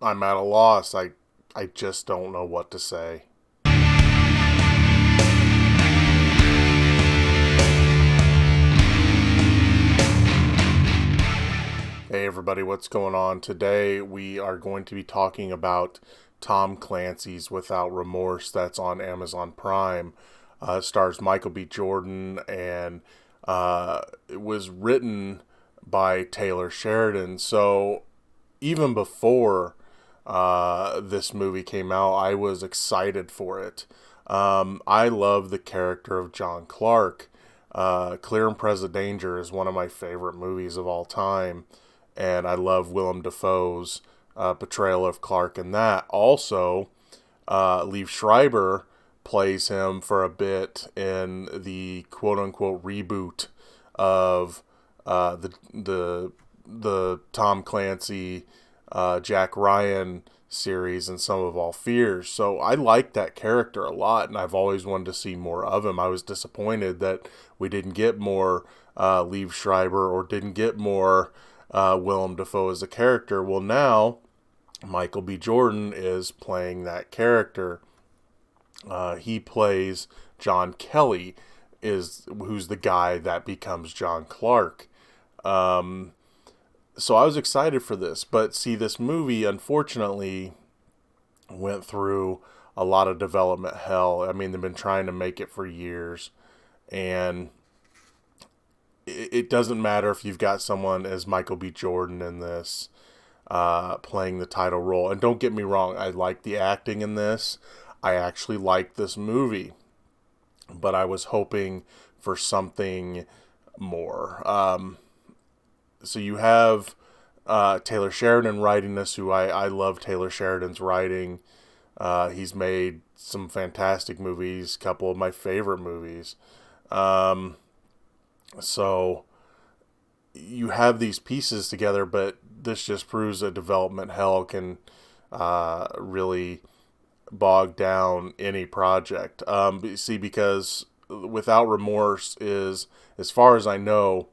I'm at a loss. I just don't know what to say. Hey everybody, what's going on? Today we are going to be talking about Tom Clancy's Without Remorse. That's on Amazon Prime. It stars Michael B. Jordan, and it was written by Taylor Sheridan. So even before this movie came out, I was excited for it. I love the character of John Clark. Clear and Present Danger is one of my favorite movies of all time, and I love Willem Dafoe's portrayal of Clark in that. Also, Liev Schreiber plays him for a bit in the quote unquote reboot of the Tom Clancy Jack Ryan series and Some of All Fears. So I like that character a lot, and I've always wanted to see more of him. I was disappointed that we didn't get more Liev Schreiber or didn't get more Willem Dafoe as a character. Well, now Michael B. Jordan is playing that character. He plays John Kelly, who's the guy that becomes John Clark. Um, so I was excited for this, but see, this movie unfortunately went through a lot of development hell. I mean, they've been trying to make it for years, and it doesn't matter if you've got someone as Michael B. Jordan in this playing the title role. And don't get me wrong, I like the acting in this. I actually like this movie, but I was hoping for something more. So you have Taylor Sheridan writing this, who I love Taylor Sheridan's writing. He's made some fantastic movies, a couple of my favorite movies. Um, so you have these pieces together, but this just proves that development hell can really bog down any project. See, because Without Remorse is, as far as I know,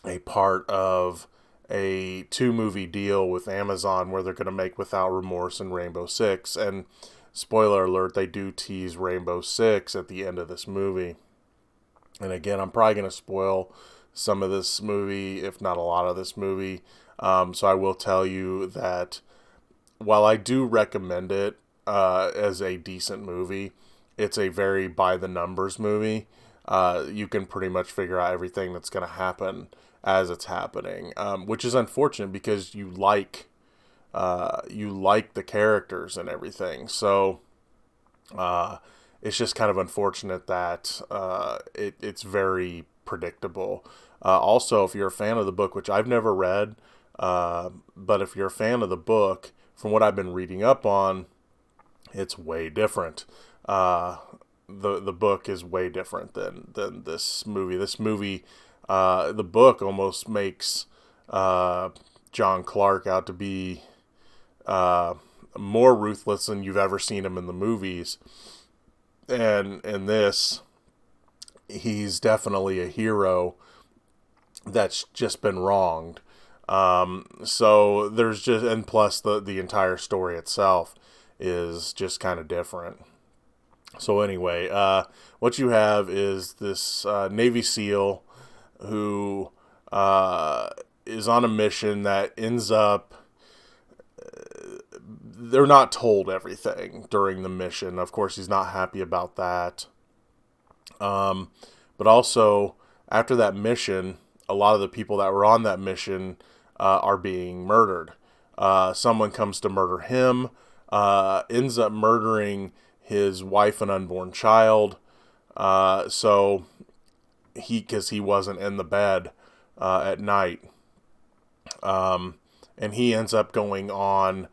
a part of a two-movie deal with Amazon where they're going to make Without Remorse and Rainbow Six. And spoiler alert, they do tease Rainbow Six at the end of this movie. And again, I'm probably going to spoil some of this movie, if not a lot of this movie. So I will tell you that while I do recommend it as a decent movie, it's a very by the numbers movie. You can pretty much figure out everything that's going to happen as it's happening, which is unfortunate because you like the characters and everything. So it's just kind of unfortunate that it's very predictable. Also, if you're a fan of the book, which I've never read, but if you're a fan of the book, from what I've been reading up on, it's way different. Uh, the book is way different than this movie. This movie, the book almost makes John Clark out to be uh, more ruthless than you've ever seen him in the movies. And in this, he's definitely a hero that's just been wronged. So there's just, and plus the entire story itself is just kind of different. So anyway, what you have is this Navy SEAL who uh, is on a mission that ends up. They're not told everything during the mission. Of course, he's not happy about that. Um, but also, after that mission, a lot of the people that were on that mission are being murdered. Someone comes to murder him, ends up murdering his wife and unborn child. So because he wasn't in the bed at night, um, and he ends up going on.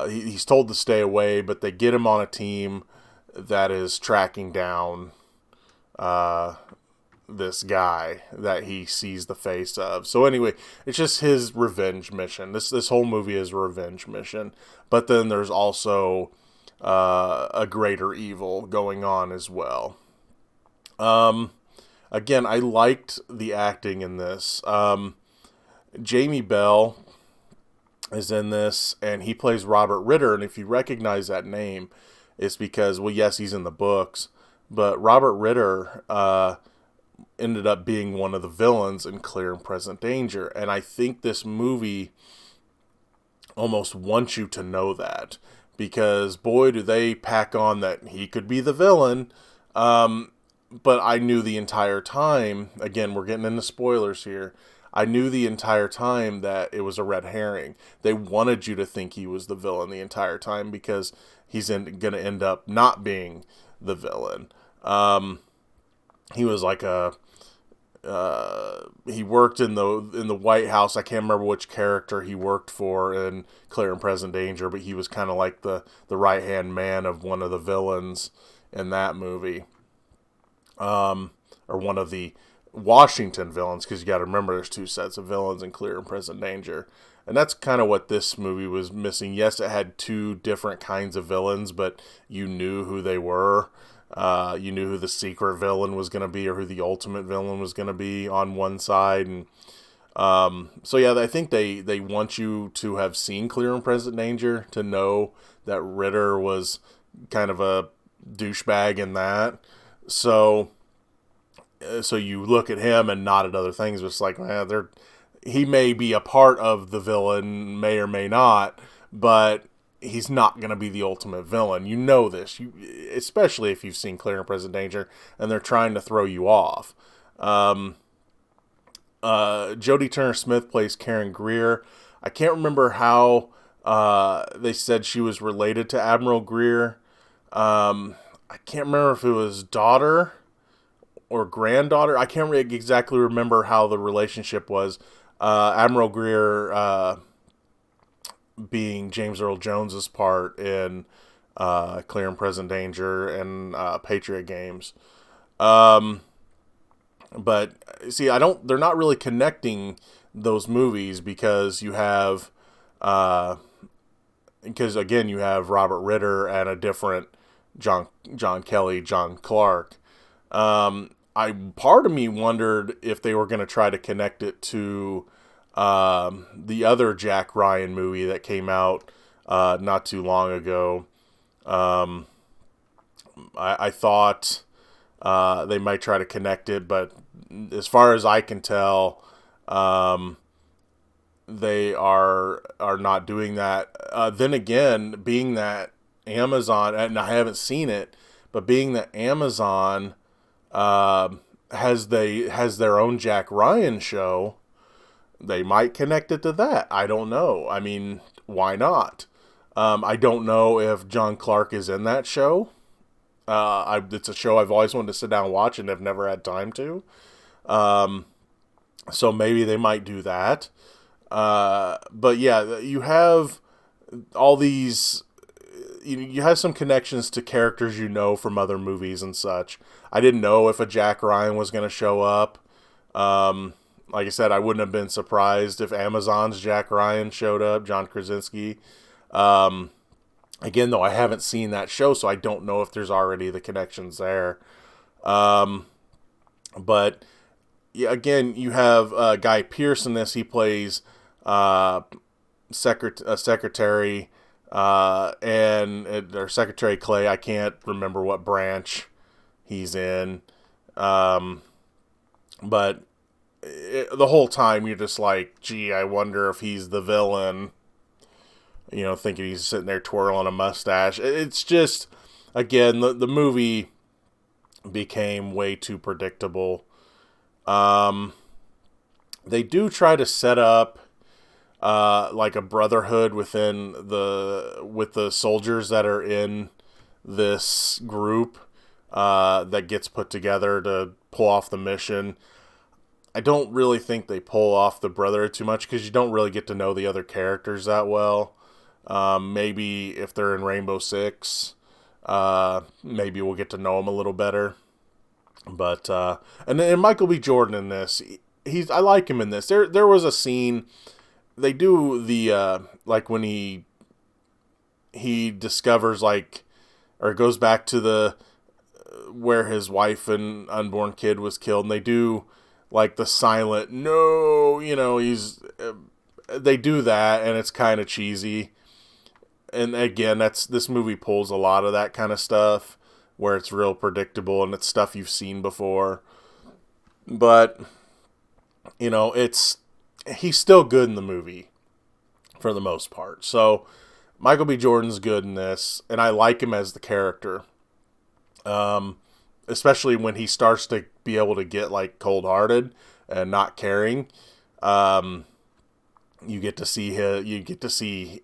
He's told to stay away, but they get him on a team that is tracking down uh, this guy that he sees the face of. So anyway, it's just his revenge mission. This whole movie is a revenge mission, but then there's also a greater evil going on as well. Um, Again, I liked the acting in this. Jamie Bell is in this, and he plays Robert Ritter. And if you recognize that name, it's because, well, yes, he's in the books, but Robert Ritter ended up being one of the villains in Clear and Present Danger. And I think this movie almost wants you to know that, because boy, do they pack on that he could be the villain. But I knew the entire time, again, we're getting into spoilers here. I knew the entire time that it was a red herring. They wanted you to think he was the villain the entire time because he's going to end up not being the villain. He was like he worked in the White House. I can't remember which character he worked for in Clear and Present Danger, but he was kind of like the right hand man of one of the villains in that movie, or one of the Washington villains, because you got to remember there's two sets of villains in Clear and Present Danger, and that's kind of what this movie was missing. Yes, it had two different kinds of villains, but you knew who they were. You knew who the secret villain was going to be, or who the ultimate villain was going to be on one side. And so yeah, I think they want you to have seen Clear and Present Danger to know that Ritter was kind of a douchebag in that. So you look at him and not at other things, but it's like, he may be a part of the villain, may or may not, but he's not going to be the ultimate villain. You know this, especially if you've seen Clear and Present Danger, and they're trying to throw you off. Jodie Turner-Smith plays Karen Greer. I can't remember how they said she was related to Admiral Greer. I can't remember if it was daughter or granddaughter. I can't really exactly remember how the relationship was. Admiral Greer being James Earl Jones's part in Clear and Present Danger and Patriot Games. But see, they're not really connecting those movies because you have, because again, you have Robert Ritter and a different John Kelly, John Clark. Part of me wondered if they were going to try to connect it to the other Jack Ryan movie that came out not too long ago. I thought they might try to connect it, but as far as I can tell, they are not doing that. Then again, being that Amazon, and I haven't seen it, but being that Amazon has their own Jack Ryan show, they might connect it to that. I don't know. I mean, why not? I don't know if John Clark is in that show. It's a show I've always wanted to sit down and watch and have never had time to. So maybe they might do that. But yeah, you have all these. You have some connections to characters you know from other movies and such. I didn't know if a Jack Ryan was going to show up. Like I said, I wouldn't have been surprised if Amazon's Jack Ryan showed up, John Krasinski. Again, though, I haven't seen that show, so I don't know if there's already the connections there. But yeah, again, you have Guy Pearce in this. He plays secretary, or Secretary Clay. I can't remember what branch he's in. But the whole time you're just like, gee, I wonder if he's the villain. Thinking he's sitting there twirling a mustache. It's just, again, the movie became way too predictable. They do try to set up like a brotherhood with the soldiers that are in this group that gets put together to pull off the mission. I don't really think they pull off the brotherhood too much because you don't really get to know the other characters that well. Maybe if they're in Rainbow Six, maybe we'll get to know them a little better. But and Michael B. Jordan in this, I like him in this. There was a scene they do like when he discovers or goes back to the where his wife and unborn kid was killed, and they do like the silent no, he's they do that, and it's kind of cheesy. And again, this movie pulls a lot of that kind of stuff where it's real predictable and it's stuff you've seen before. But he's still good in the movie for the most part. So Michael B. Jordan's good in this, and I like him as the character. Especially when he starts to be able to get like cold-hearted and not caring. You get to see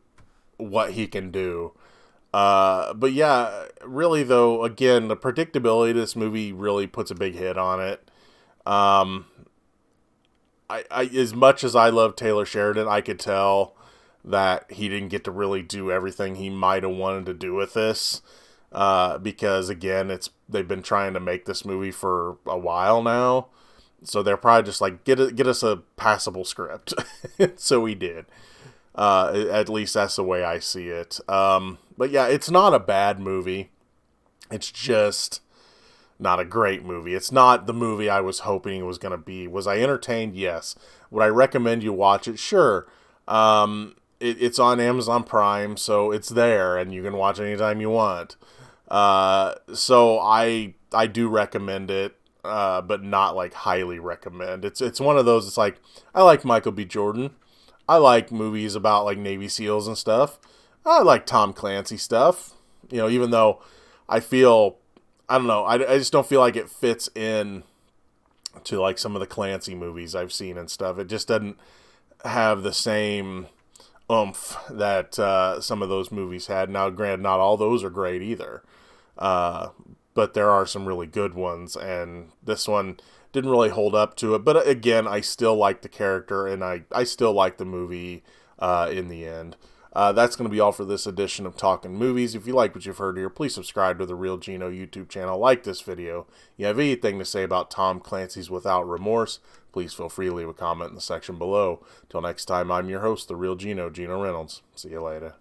what he can do. But yeah, really though, again, the predictability of this movie really puts a big hit on it. I as much as I love Taylor Sheridan, I could tell that he didn't get to really do everything he might have wanted to do with this. Because again, they've been trying to make this movie for a while now. So they're probably just like, get us a passable script. So we did. At least that's the way I see it. But yeah, it's not a bad movie. It's just not a great movie. It's not the movie I was hoping it was going to be. Was I entertained? Yes. Would I recommend you watch it? Sure. It's on Amazon Prime, so it's there, and you can watch it anytime you want. So I do recommend it, but not like highly recommend. It's one of those. It's like, I like Michael B. Jordan. I like movies about like Navy SEALs and stuff. I like Tom Clancy stuff. Even though I don't know, I just don't feel like it fits in to like some of the Clancy movies I've seen and stuff. It just doesn't have the same oomph that some of those movies had. Now, granted, not all those are great either. But there are some really good ones, and this one didn't really hold up to it. But again, I still like the character, and I still like the movie in the end. That's going to be all for this edition of Talkin Movies. If you like what you've heard here, please subscribe to the Real Gino YouTube channel. Like this video. You have anything to say about Tom Clancy's Without Remorse, please feel free to leave a comment in the section below. Till next time, I'm your host, the Real Gino Reynolds. See you later.